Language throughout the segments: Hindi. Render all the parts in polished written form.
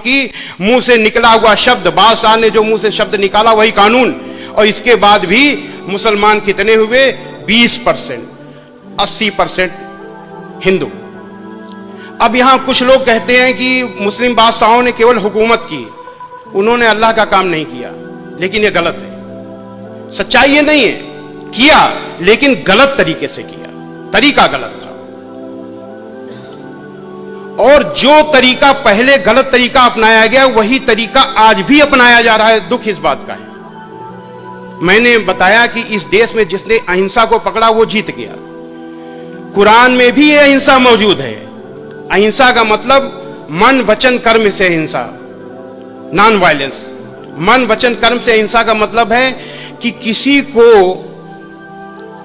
कि मुंह से निकला हुआ शब्द, बादशाह ने जो मुंह से शब्द निकाला वही कानून। और इसके बाद भी मुसलमान कितने हुए? 20%, 80% हिंदू। अब यहां कुछ लोग कहते हैं कि मुस्लिम बादशाहों ने केवल हुकूमत की, उन्होंने अल्लाह का काम नहीं किया, लेकिन यह गलत है। सच्चाई ये नहीं है, किया लेकिन गलत तरीके से किया, तरीका गलत था। और जो तरीका पहले गलत तरीका अपनाया गया वही तरीका आज भी अपनाया जा रहा है। दुख इस बात का है। मैंने बताया कि इस देश में जिसने अहिंसा को पकड़ा वो जीत गया। कुरान में भी यह अहिंसा मौजूद है। अहिंसा का मतलब मन वचन कर्म से अहिंसा, नॉन वायलेंस। मन वचन कर्म से अहिंसा का मतलब है कि किसी को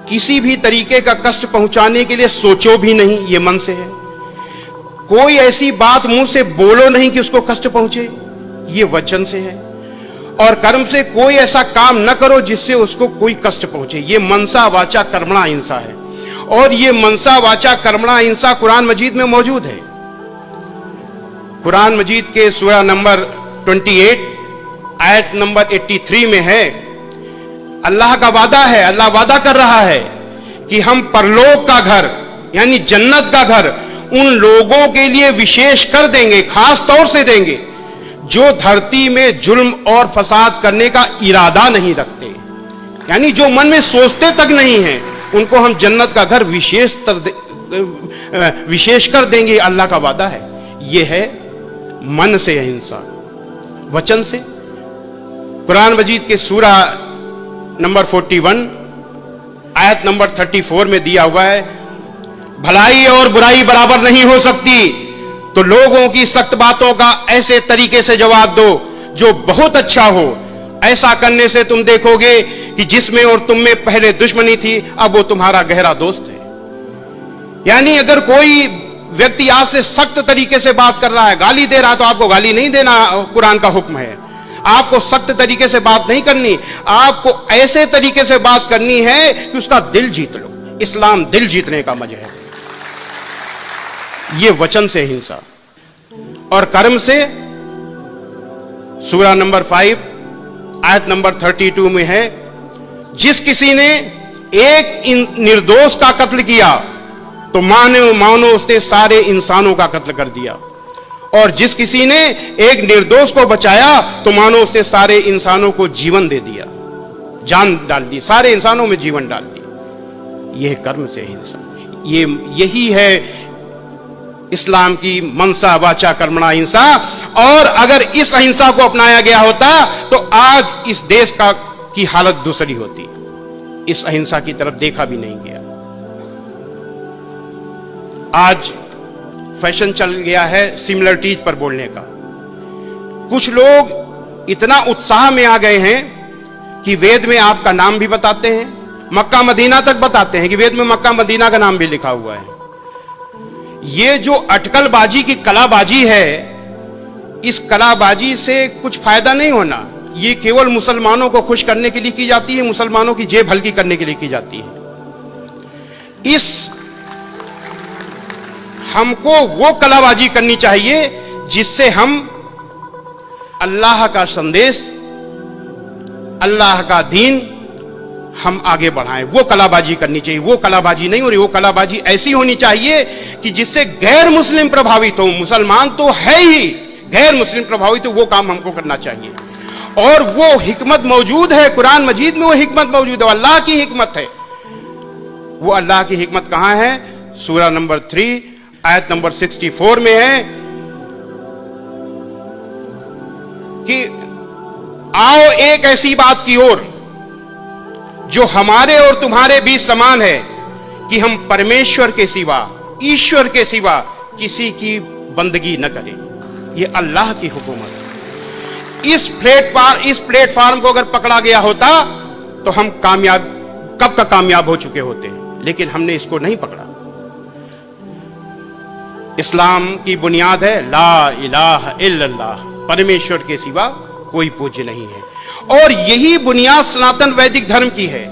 किसी भी तरीके का कष्ट पहुंचाने के लिए सोचो भी नहीं, ये मन से है। कोई ऐसी बात मुंह से बोलो नहीं कि उसको कष्ट पहुंचे, ये वचन से है। और कर्म से कोई ऐसा काम न करो जिससे उसको कोई कष्ट पहुंचे, ये मनसा वाचा कर्मणा अहिंसा है। और ये मनसा वाचा कर्मणा अहिंसा कुरान मजीद में मौजूद है। कुरान मजीद के सूरा नंबर 28 आयत नंबर 83 में है, अल्लाह का वादा है, अल्लाह वादा कर रहा है कि हम परलोक का घर यानी जन्नत का घर उन लोगों के लिए विशेष कर देंगे, खास तौर से देंगे जो धरती में जुल्म और फसाद करने का इरादा नहीं रखते, यानी जो मन में सोचते तक नहीं है, उनको हम जन्नत का घर विशेष कर देंगे। अल्लाह का वादा है। यह है मन से अहिंसा, वचन से। कुरान मजीद के सूरा नंबर 41 आयत नंबर 34 में दिया हुआ है, भलाई और बुराई बराबर नहीं हो सकती, तो लोगों की सख्त बातों का ऐसे तरीके से जवाब दो जो बहुत अच्छा हो। ऐसा करने से तुम देखोगे कि जिसमें और तुम में पहले दुश्मनी थी अब वो तुम्हारा गहरा दोस्त है। यानी अगर कोई व्यक्ति आपसे सख्त तरीके से बात कर रहा है, गाली दे रहा है, तो आपको गाली नहीं देना, कुरान का हुक्म है। आपको सख्त तरीके से बात नहीं करनी, आपको ऐसे तरीके से बात करनी है कि उसका दिल जीत लो। इस्लाम दिल जीतने का मजहब है। ये वचन से हिंसा। और कर्म से सूरा नंबर 5 आयत नंबर 32 में है, जिस किसी ने एक निर्दोष का कत्ल किया तो मानो उसने सारे इंसानों का कत्ल कर दिया, और जिस किसी ने एक निर्दोष को बचाया तो मानो उसने सारे इंसानों को जीवन दे दिया, जान डाल दी, सारे इंसानों में जीवन डाल दी। यह कर्म से हिंसा। यही है इस्लाम की मनसा वाचा कर्मणा अहिंसा। और अगर इस अहिंसा को अपनाया गया होता तो आज इस देश की हालत दूसरी होती। इस अहिंसा की तरफ देखा भी नहीं गया। आज फैशन चल गया है सिमिलरिटीज पर बोलने का। कुछ लोग इतना उत्साह में आ गए हैं कि वेद में आपका नाम भी बताते हैं, मक्का मदीना तक बताते हैं कि वेद में मक्का मदीना का नाम भी लिखा हुआ है। ये जो अटकलबाजी की कलाबाजी है, इस कलाबाजी से कुछ फायदा नहीं होना। ये केवल मुसलमानों को खुश करने के लिए की जाती है, मुसलमानों की जेब हल्की करने के लिए की जाती है। हमको वो कलाबाजी करनी चाहिए जिससे हम अल्लाह का संदेश, अल्लाह का दीन हम आगे बढ़ाएं। वो कलाबाजी करनी चाहिए। वो कलाबाजी नहीं हो रही। वो कलाबाजी ऐसी होनी चाहिए कि जिससे गैर मुस्लिम प्रभावित हो। मुसलमान तो है ही, गैर मुस्लिम प्रभावित हो, वो काम हमको करना चाहिए। और वो हिकमत मौजूद है कुरान मजीद में, वो हिकमत मौजूद है, अल्लाह की हिकमत है। वो अल्लाह की हिकमत कहां है? सूरा नंबर 3 आयत नंबर 64 में है कि आओ एक ऐसी बात की ओर जो हमारे और तुम्हारे बीच समान है कि हम परमेश्वर के सिवा, ईश्वर के सिवा किसी की बंदगी न करें। यह अल्लाह की हुकूमत है। इस प्लेटफार्म को अगर पकड़ा गया होता तो हम कब का कामयाब हो चुके होते, लेकिन हमने इसको नहीं पकड़ा। इस्लाम की बुनियाद है ला इलाहा इल्लल्लाह, परमेश्वर के सिवा कोई पूज्य नहीं है। और यही बुनियाद सनातन वैदिक धर्म की है।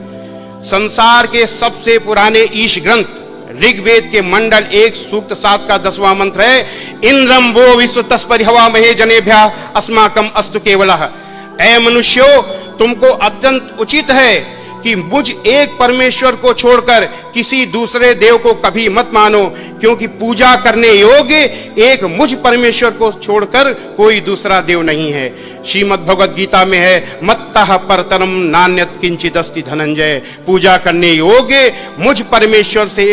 संसार के सबसे पुराने ईश ग्रंथ ऋग्वेद के मंडल 1 सूक्त 7 का 10वां मंत्र है, इंद्रम वो विश्व तस्परि हवा महे जनेभ्या अस्माकम अस्तु केवलः। ऐ मनुष्यो, तुमको अत्यंत उचित है कि मुझ एक परमेश्वर को छोड़कर किसी दूसरे देव को कभी मत मानो, क्योंकि पूजा करने योग्य एक मुझ परमेश्वर को छोड़कर कोई दूसरा देव नहीं है। श्रीमद् भगवद गीता में है, मत्तः परतरम नान्यत किंचित अस्ति धनंजय। पूजा करने योग्य मुझ परमेश्वर से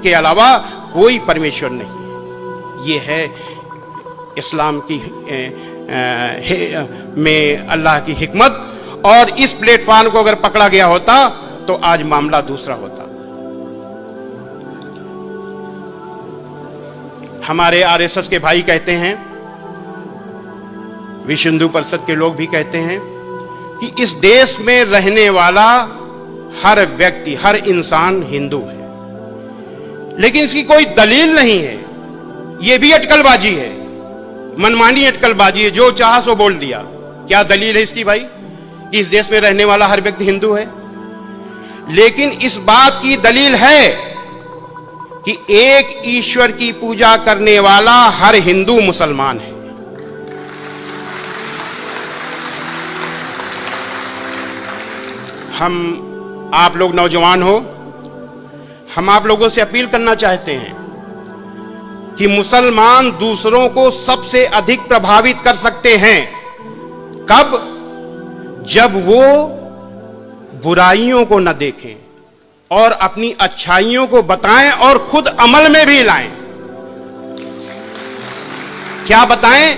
के अलावा कोई परमेश्वर नहीं। ये है इस्लाम की में अल्लाह की हिकमत। और इस प्लेटफॉर्म को अगर पकड़ा गया होता तो आज मामला दूसरा होता। हमारे आरएसएस के भाई कहते हैं, विश्व हिंदू परिषद के लोग भी कहते हैं कि इस देश में रहने वाला हर व्यक्ति, हर इंसान हिंदू है, लेकिन इसकी कोई दलील नहीं है। यह भी अटकलबाजी है, मनमानी अटकलबाजी है, जो चाहा सो बोल दिया। क्या दलील है इसकी भाई कि इस देश में रहने वाला हर व्यक्ति हिंदू है? लेकिन इस बात की दलील है कि एक ईश्वर की पूजा करने वाला हर हिंदू मुसलमान है। हम आप लोग नौजवान हो, हम आप लोगों से अपील करना चाहते हैं कि मुसलमान दूसरों को सबसे अधिक प्रभावित कर सकते हैं। कब? जब वो बुराइयों को न देखें और अपनी अच्छाइयों को बताएं और खुद अमल में भी लाएं। क्या बताएं?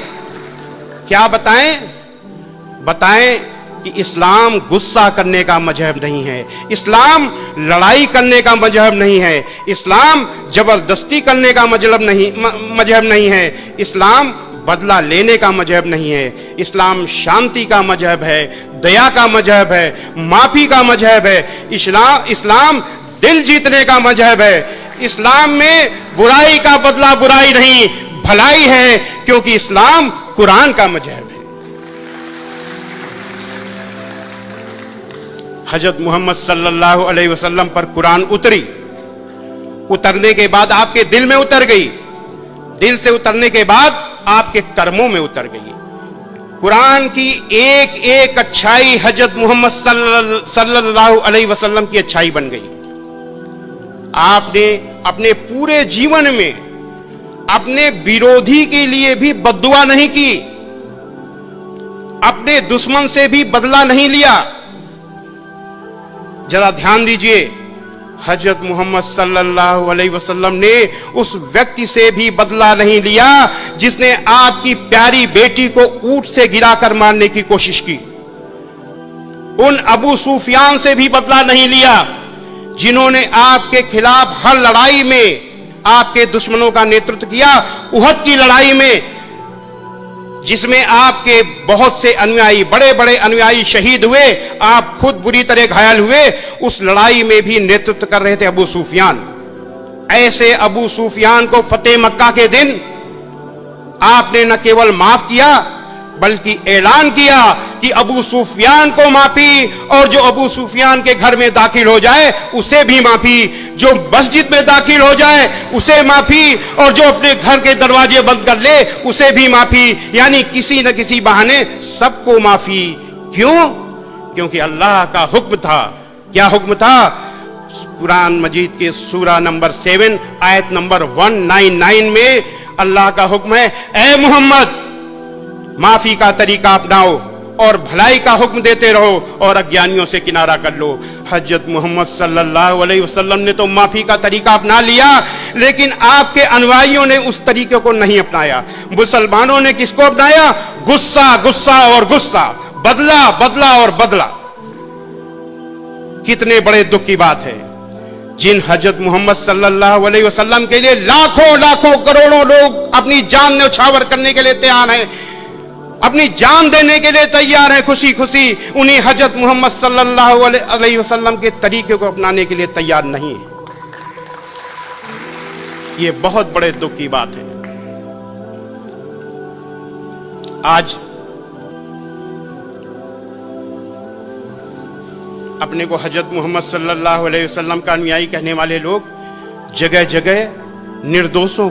क्या बताएं? बताएं कि इस्लाम गुस्सा करने का मजहब नहीं है, इस्लाम लड़ाई करने का मजहब नहीं है, इस्लाम जबरदस्ती करने का मजहब नहीं है, इस्लाम बदला लेने का मजहब नहीं है, इस्लाम शांति का मजहब है, दया का मजहब है, माफी का मजहब है। इस्लाम दिल जीतने का मजहब है। इस्लाम में बुराई का बदला बुराई नहीं, भलाई है, क्योंकि इस्लाम कुरान का मजहब है। हजरत मोहम्मद सल्लल्लाहु अलैहि वसल्लम पर कुरान उतरी, उतरने के बाद आपके दिल में उतर गई, दिल से उतरने के बाद आपके कर्मों में उतर गई। कुरान की एक एक अच्छाई हजरत मोहम्मद सल्लल्लाहु अलैहि वसल्लम की अच्छाई बन गई। आपने अपने पूरे जीवन में अपने विरोधी के लिए भी बद्दुआ नहीं की, अपने दुश्मन से भी बदला नहीं लिया। जरा ध्यान दीजिए, हजरत मोहम्मद सल्लल्लाहु अलैहि वसल्लम ने उस व्यक्ति से भी बदला नहीं लिया जिसने आपकी प्यारी बेटी को ऊंट से गिराकर मारने की कोशिश की। उन अबू सुफियान से भी बदला नहीं लिया जिन्होंने आपके खिलाफ हर लड़ाई में आपके दुश्मनों का नेतृत्व किया। उहद की लड़ाई में जिसमें आपके बहुत से अनुयायी, बड़े बड़े अनुयायी शहीद हुए, आप खुद बुरी तरह घायल हुए, उस लड़ाई में भी नेतृत्व कर रहे थे अबू सुफियान। ऐसे अबू सुफियान को फतेह मक्का के दिन आपने न केवल माफ किया बल्कि ऐलान किया कि अबू सुफियान को माफी, और जो अबू सुफियान के घर में दाखिल हो जाए उसे भी माफी, जो मस्जिद में दाखिल हो जाए उसे माफी, और जो अपने घर के दरवाजे बंद कर ले उसे भी माफी। यानी किसी न किसी बहाने सबको माफी। क्यों? क्योंकि अल्लाह का हुक्म था। क्या हुक्म था? कुरान मजीद के सूरा नंबर 7 आयत नंबर 199 में अल्लाह का हुक्म है, ऐ मोहम्मद माफी का तरीका अपनाओ और भलाई का हुक्म देते रहो और अज्ञानियों से किनारा कर लो। हजरत मोहम्मद सल्लल्लाहु अलैहि वसल्लम ने तो माफी का तरीका अपना लिया, लेकिन आपके अनुयायियों ने उस तरीके को नहीं अपनाया। मुसलमानों ने किसको अपनाया? गुस्सा, गुस्सा और गुस्सा, बदला, बदला और बदला। कितने बड़े दुख की बात है, जिन हजरत मोहम्मद सल्लल्लाहु अलैहि वसल्लम के लिए लाखों लाखों करोड़ों लोग अपनी जान न्यौछावर करने के लिए तैयार हैं, अपनी जान देने के लिए तैयार है, खुशी खुशी उन्हीं हजरत मोहम्मद सल्लल्लाहु अलैहि वसल्लम के तरीके को अपनाने के लिए तैयार नहीं है। यह बहुत बड़े दुख की बात है। आज अपने को हजरत मोहम्मद सल्लल्लाहु अलैहि वसल्लम का अनुयायी कहने वाले लोग जगह जगह निर्दोषों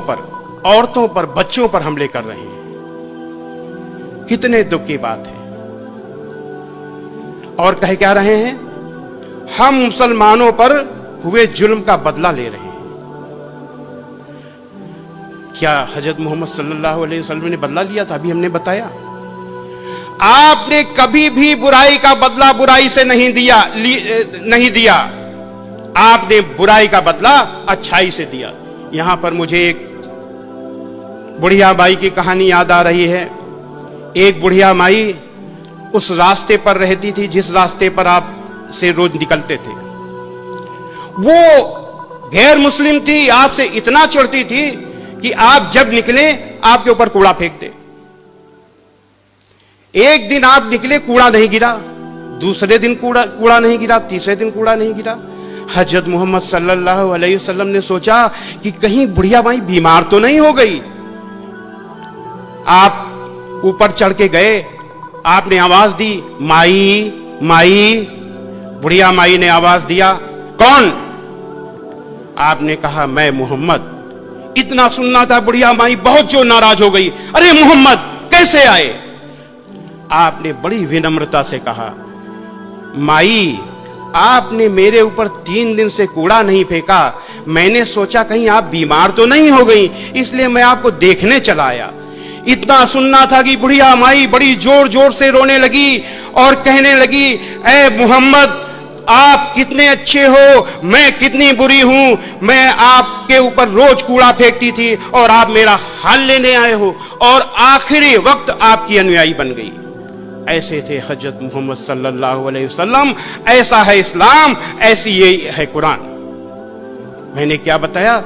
पर, औरतों पर, बच्चों पर हमले कर रहे हैं। कितने दुख की बात है। और कह क्या रहे हैं? हम मुसलमानों पर हुए जुल्म का बदला ले रहे हैं। क्या हजरत मोहम्मद सल्लल्लाहु अलैहि वसल्लम ने बदला लिया था? अभी हमने बताया। आपने कभी भी बुराई का बदला बुराई से नहीं दिया। आपने बुराई का बदला अच्छाई से दिया। यहां पर मुझे एक बुढ़िया माई की कहानी याद आ रही है। एक बुढ़िया माई उस रास्ते पर रहती थी जिस रास्ते पर आप से रोज निकलते थे। वो गैर मुस्लिम थी, आपसे इतना चिढ़ती थी कि आप जब निकले आपके ऊपर कूड़ा फेंक दे। एक दिन आप निकले, कूड़ा नहीं गिरा, दूसरे दिन कूड़ा नहीं गिरा, तीसरे दिन कूड़ा नहीं गिरा। हजरत मोहम्मद सल्लल्लाहु अलैहि वसल्लम ने सोचा कि कहीं बुढ़िया माई बीमार तो नहीं हो गई। आप ऊपर चढ़ के गए, आपने आवाज दी, माई माई। बुढ़िया माई ने आवाज दिया, कौन? आपने कहा, मैं मोहम्मद। इतना सुनना था, बुढ़िया माई बहुत जो नाराज हो गई। अरे मोहम्मद कैसे आए? आपने बड़ी विनम्रता से कहा, माई आपने मेरे ऊपर 3 दिन से कूड़ा नहीं फेंका। मैंने सोचा कहीं आप बीमार तो नहीं हो गई, इसलिए मैं आपको देखने चला आया। इतना सुनना था कि बुढ़िया माई बड़ी जोर जोर से रोने लगी और कहने लगी, ऐ मोहम्मद आप कितने अच्छे हो, मैं कितनी बुरी हूं। मैं आपके ऊपर रोज कूड़ा फेंकती थी और आप मेरा हाल लेने आए हो और आखिरी वक्त आपकी अनुयायी बन गई। ऐसे थे हजरत मोहम्मद सल्लल्लाहु अलैहि वसल्लम। ऐसा है इस्लाम, ऐसी ये है कुरान। मैंने क्या बताया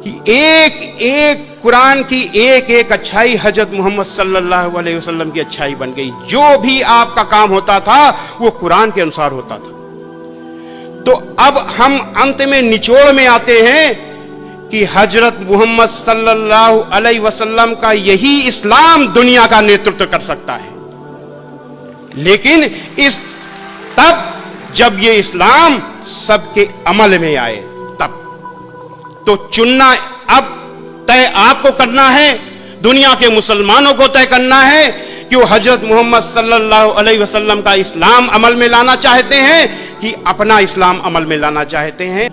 कि एक एक कुरान की एक एक अच्छाई हजरत मोहम्मद सल्लल्लाहु अलैहि वसल्लम की अच्छाई बन गई। जो भी आपका काम होता था वो कुरान के अनुसार होता था। तो अब हम अंत में निचोड़ में आते हैं कि हजरत मोहम्मद सल्लल्लाहु अलैहि वसल्लम का यही इस्लाम दुनिया का नेतृत्व कर सकता है। लेकिन तब जब ये इस्लाम सबके अमल में आए, तब तो चुनना अब तय आपको करना है, दुनिया के मुसलमानों को तय करना है कि वो हजरत मोहम्मद सल्लल्लाहु अलैहि वसल्लम का इस्लाम अमल में लाना चाहते हैं कि अपना इस्लाम अमल में लाना चाहते हैं।